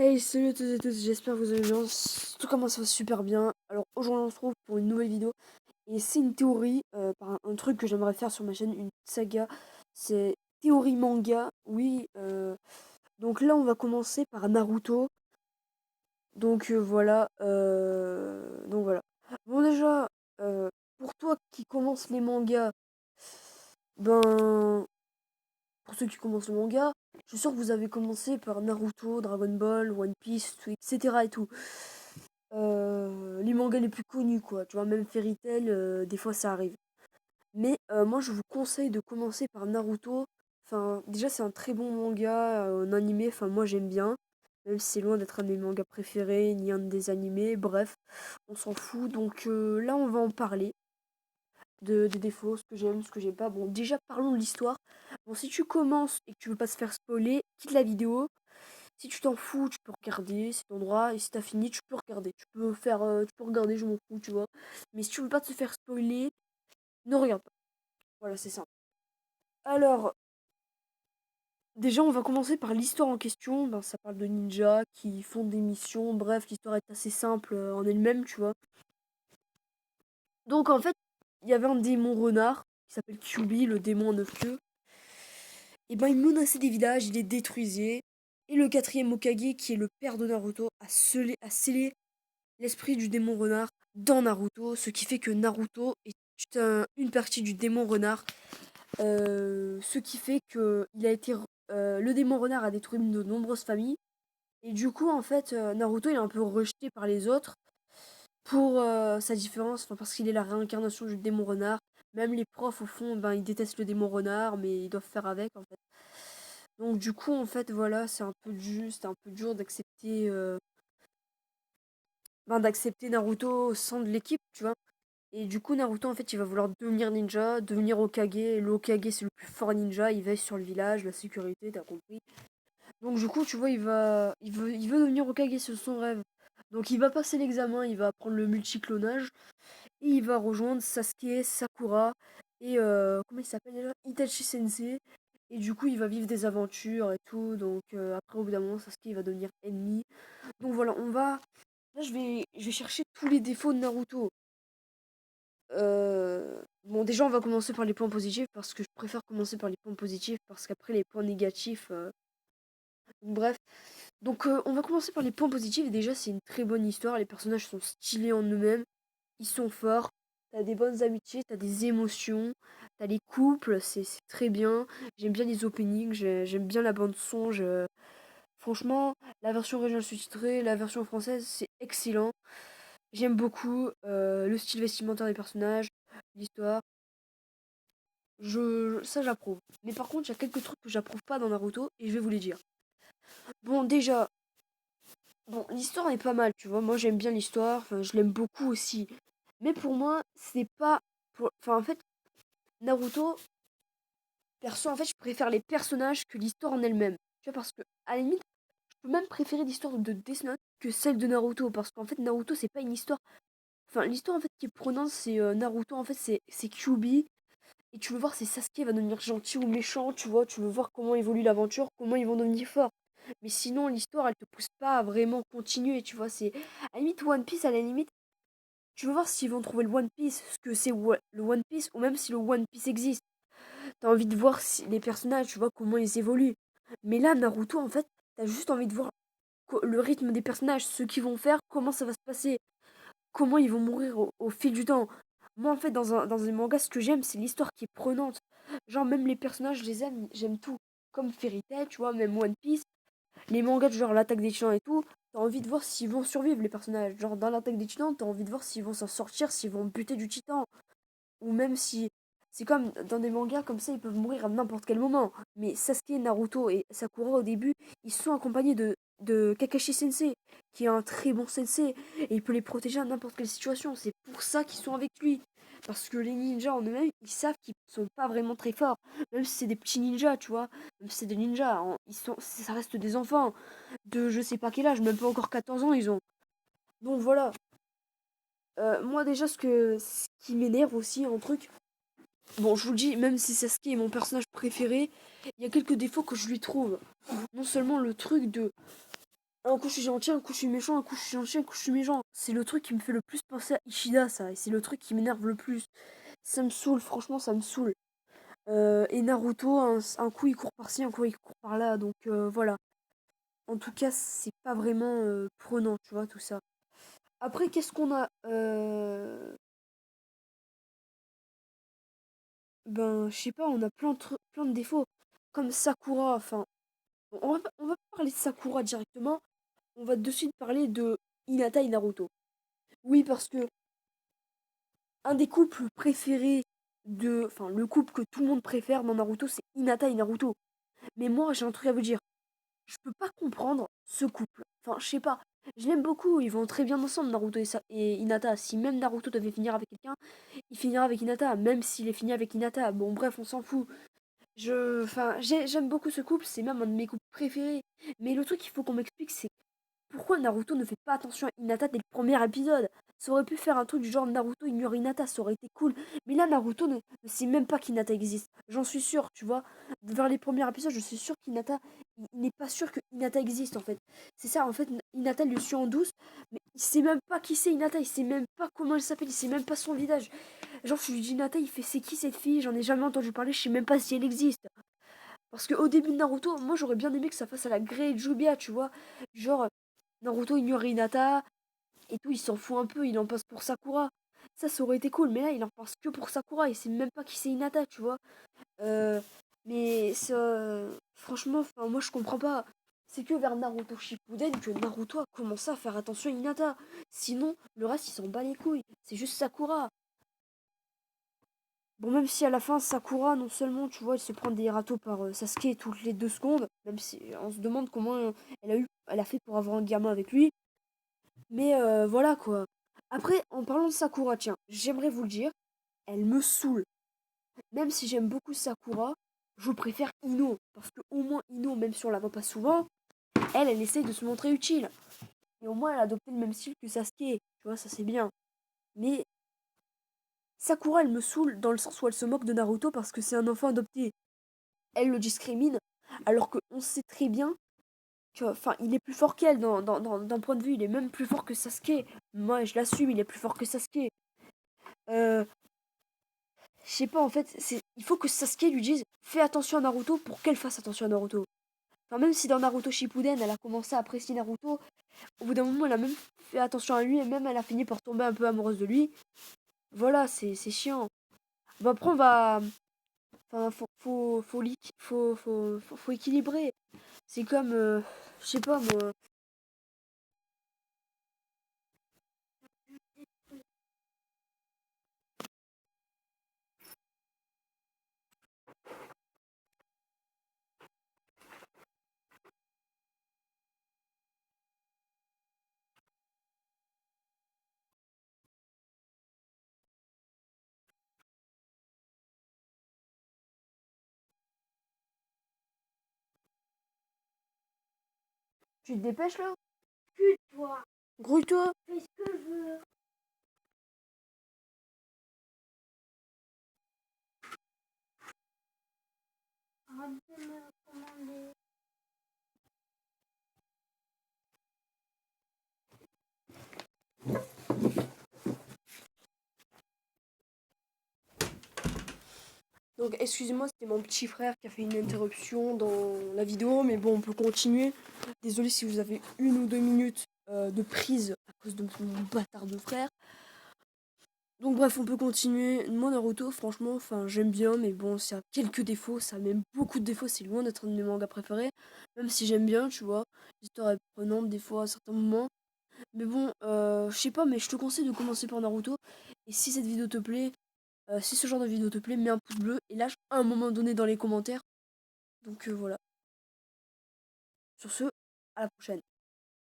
Hey, salut à tous et tous, j'espère que vous allez bien. Tout commence ça va super bien. Alors aujourd'hui on se retrouve pour une nouvelle vidéo. Et c'est une théorie, par un truc que j'aimerais faire sur ma chaîne, une saga. C'est théorie manga, oui. Donc là on va commencer par Naruto. Donc voilà. Donc voilà. Bon déjà, pour toi qui commence les mangas, ben pour ceux qui commencent le manga, je suis sûr que vous avez commencé par Naruto, Dragon Ball, One Piece, tout, etc. et tout. Les mangas les plus connus, quoi. Tu vois, même Fairy Tail, des fois ça arrive. Mais moi, je vous conseille de commencer par Naruto. Enfin, déjà, c'est un très bon manga, en animé. Enfin, moi, j'aime bien. Même si c'est loin d'être un de mes mangas préférés, ni un des animés. Bref, on s'en fout. Donc là, on va en parler des défauts, ce que j'aime, ce que j'aime pas. Bon, déjà, parlons de l'histoire. Bon, si tu commences et que tu veux pas se faire spoiler, quitte la vidéo. Si tu t'en fous, tu peux regarder, c'est ton droit. Et si t'as fini, tu peux regarder. Tu peux regarder, je m'en fous, tu vois. Mais si tu veux pas te faire spoiler, ne regarde pas. Voilà, c'est ça. Alors, déjà, on va commencer par l'histoire en question. Ben, ça parle de ninjas qui font des missions. Bref, l'histoire est assez simple en elle-même, tu vois. Donc, en fait, il y avait un démon renard qui s'appelle Kyuubi, le démon en 9 queues. Et ben, il menaçait des villages, il les détruisait. Et le quatrième Hokage, qui est le père de Naruto, a scellé l'esprit du démon renard dans Naruto, ce qui fait que Naruto est une partie du démon renard, ce qui fait que le démon renard a détruit de nombreuses familles, et du coup en fait Naruto il est un peu rejeté par les autres pour sa différence, enfin, parce qu'il est la réincarnation du démon renard. Même les profs au fond, ben ils détestent le démon renard, mais ils doivent faire avec en fait. Donc du coup en fait voilà, c'est un peu juste, un peu dur d'accepter Naruto au sein de l'équipe, tu vois. Et du coup, Naruto, en fait, il va vouloir devenir ninja, devenir Hokage. Et le Hokage, c'est le plus fort ninja. Il veille sur le village, la sécurité, t'as compris. Donc, du coup, tu vois, il veut devenir Hokage, c'est son rêve. Donc, il va passer l'examen, il va apprendre le multiclonage. Et il va rejoindre Sasuke, Sakura et comment il s'appelle déjà? Itachi Sensei. Et du coup, il va vivre des aventures et tout. Donc, après, au bout d'un moment, Sasuke, il va devenir ennemi. Donc, voilà, on va. Là, je vais chercher tous les défauts de Naruto. Bon, déjà, on va commencer par les points positifs parce que je préfère commencer par les points positifs parce qu'après, les points négatifs. Bref. Donc, on va commencer par les points positifs. Déjà, c'est une très bonne histoire. Les personnages sont stylés en eux-mêmes. Ils sont forts. T'as des bonnes amitiés, t'as des émotions, t'as les couples, c'est très bien. J'aime bien les openings, j'aime bien la bande-son. Franchement, la version originale sous-titrée, la version française, c'est excellent. J'aime beaucoup le style vestimentaire des personnages, l'histoire. Ça j'approuve. Mais par contre, il y a quelques trucs que j'approuve pas dans Naruto et je vais vous les dire. Bon, déjà, bon, l'histoire est pas mal, tu vois. Moi, j'aime bien l'histoire, enfin, je l'aime beaucoup aussi. Mais pour moi, c'est pas enfin en fait, Naruto, perso, en fait, je préfère les personnages que l'histoire en elle-même. Tu vois, parce que à la limite, je peux même préférer l'histoire de Death Note que celle de Naruto parce qu'en fait, Naruto, c'est pas une histoire. Enfin, l'histoire en fait qui est prenante, c'est Naruto, en fait, c'est Kyuubi. Et tu veux voir si Sasuke va devenir gentil ou méchant, tu vois, tu veux voir comment évolue l'aventure, comment ils vont devenir forts. Mais sinon, l'histoire, elle te pousse pas à vraiment continuer, tu vois, c'est... À la limite, One Piece, à la limite, tu veux voir s'ils vont trouver le One Piece, ce que c'est le One Piece, ou même si le One Piece existe. T'as envie de voir si les personnages, tu vois, comment ils évoluent. Mais là, Naruto, en fait, t'as juste envie de voir le rythme des personnages, ce qu'ils vont faire, comment ça va se passer, comment ils vont mourir au fil du temps. Moi, en fait, dans un manga, ce que j'aime, c'est l'histoire qui est prenante. Genre, même les personnages, je les aime, j'aime tout. Comme Fairy Tail, tu vois, même One Piece. Les mangas, genre l'attaque des titans et tout, t'as envie de voir s'ils vont survivre, les personnages. Genre, dans l'attaque des titans, t'as envie de voir s'ils vont s'en sortir, s'ils vont buter du titan. Ou même si. C'est comme dans des mangas comme ça, ils peuvent mourir à n'importe quel moment. Mais Sasuke, Naruto et Sakura, au début, ils sont accompagnés de Kakashi Sensei, qui est un très bon sensei. Et il peut les protéger à n'importe quelle situation. C'est pour ça qu'ils sont avec lui. Parce que les ninjas en eux-mêmes, ils savent qu'ils sont pas vraiment très forts. Même si c'est des petits ninjas, tu vois. Même si c'est des ninjas, ça reste des enfants. De je sais pas quel âge, même pas encore 14 ans, ils ont. Donc voilà. Moi déjà, ce qui m'énerve aussi, un truc, bon, je vous le dis, même si Sasuke est mon personnage préféré, il y a quelques défauts que je lui trouve. Non seulement le truc de Un coup je suis gentil, un coup je suis méchant, un coup je suis gentil, un coup je suis méchant. C'est le truc qui me fait le plus penser à Ishida, ça. Et c'est le truc qui m'énerve le plus. Ça me saoule, franchement, ça me saoule. Et Naruto, un coup il court par-ci, un coup il court par-là. Donc voilà. En tout cas, c'est pas vraiment prenant, tu vois, tout ça. Après, qu'est-ce qu'on a Ben, je sais pas, on a plein de défauts. Comme Sakura, enfin. On va pas parler de Sakura directement. On va de suite parler de Hinata et Naruto. Oui, parce que un des couples préférés de. Enfin, le couple que tout le monde préfère dans Naruto, c'est Hinata et Naruto. Mais moi, j'ai un truc à vous dire. Je peux pas comprendre ce couple. Enfin, je sais pas. Je l'aime beaucoup, ils vont très bien ensemble, Naruto et Hinata. Si même Naruto devait finir avec quelqu'un, il finira avec Hinata, même s'il est fini avec Hinata. Bon, bref, on s'en fout. Enfin, j'aime beaucoup ce couple, c'est même un de mes couples préférés. Mais le truc qu'il faut qu'on m'explique, c'est pourquoi Naruto ne fait pas attention à Hinata dès le premier épisode. Ça aurait pu faire un truc du genre Naruto ignore Hinata, ça aurait été cool. Mais là, Naruto ne sait même pas qu'Hinata existe. J'en suis sûre, tu vois. Vers les premiers épisodes, je suis sûre qu'Hinata, il n'est pas sûr que Hinata existe en fait. C'est ça, en fait, Hinata le suit en douce, mais il sait même pas qui c'est Hinata, il sait même pas comment elle s'appelle, il sait même pas son visage. Genre, je lui dis Hinata, il fait c'est qui cette fille? J'en ai jamais entendu parler, je sais même pas si elle existe. Parce qu'au début de Naruto, moi j'aurais bien aimé que ça fasse à la Grey Jubia, tu vois. Genre, Naruto ignore Hinata et tout, il s'en fout un peu, il en passe pour Sakura. Ça aurait été cool, mais là il en pense que pour Sakura, il sait même pas qui c'est Hinata, tu vois. Euh, mais ça, franchement, moi je comprends pas. C'est que vers Naruto Shippuden que Naruto a commencé à faire attention à Hinata. Sinon, le reste il s'en bat les couilles. C'est juste Sakura. Bon, même si à la fin, Sakura, non seulement, tu vois, elle se prend des râteaux par Sasuke toutes les 2 secondes, même si on se demande comment elle a fait pour avoir un gamin avec lui. Mais voilà quoi. Après, en parlant de Sakura, tiens, j'aimerais vous le dire, elle me saoule. Même si j'aime beaucoup Sakura, je préfère Ino. Parce que au moins Ino, même si on la voit pas souvent, elle essaye de se montrer utile. Et au moins, elle a adopté le même style que Sasuke. Tu vois, ça c'est bien. Mais Sakura, elle me saoule dans le sens où elle se moque de Naruto parce que c'est un enfant adopté. Elle le discrimine, alors qu'on sait très bien que, enfin, il est plus fort qu'elle d'un point de vue, il est même plus fort que Sasuke. Moi, je l'assume, il est plus fort que Sasuke. Euh, je sais pas, en fait, il faut que Sasuke lui dise fais attention à Naruto pour qu'elle fasse attention à Naruto. Enfin, même si dans Naruto Shippuden, elle a commencé à apprécier Naruto, au bout d'un moment, elle a même fait attention à lui et même elle a fini par tomber un peu amoureuse de lui. Voilà, c'est chiant. Bon, après, on va. Enfin, faut équilibrer. C'est comme, je sais pas moi. Tu te dépêches là? Toi. Grouille-toi. Fais ce que je veux. Arrête de me commander. Donc, excusez-moi, c'était mon petit frère qui a fait une interruption dans la vidéo, mais bon, on peut continuer. Désolé si vous avez 1 ou 2 minutes de prise à cause de mon bâtard de frère. Donc bref, on peut continuer. Moi, Naruto, franchement, enfin, j'aime bien, mais bon, ça a quelques défauts, ça a même beaucoup de défauts, c'est loin d'être un de mes mangas préférés. Même si j'aime bien, tu vois, l'histoire est prenante des fois à certains moments. Mais bon, je sais pas, mais je te conseille de commencer par Naruto. Et si cette vidéo te plaît, si ce genre de vidéo te plaît, mets un pouce bleu et lâche un moment donné dans les commentaires. Donc voilà. Sur ce, à la prochaine.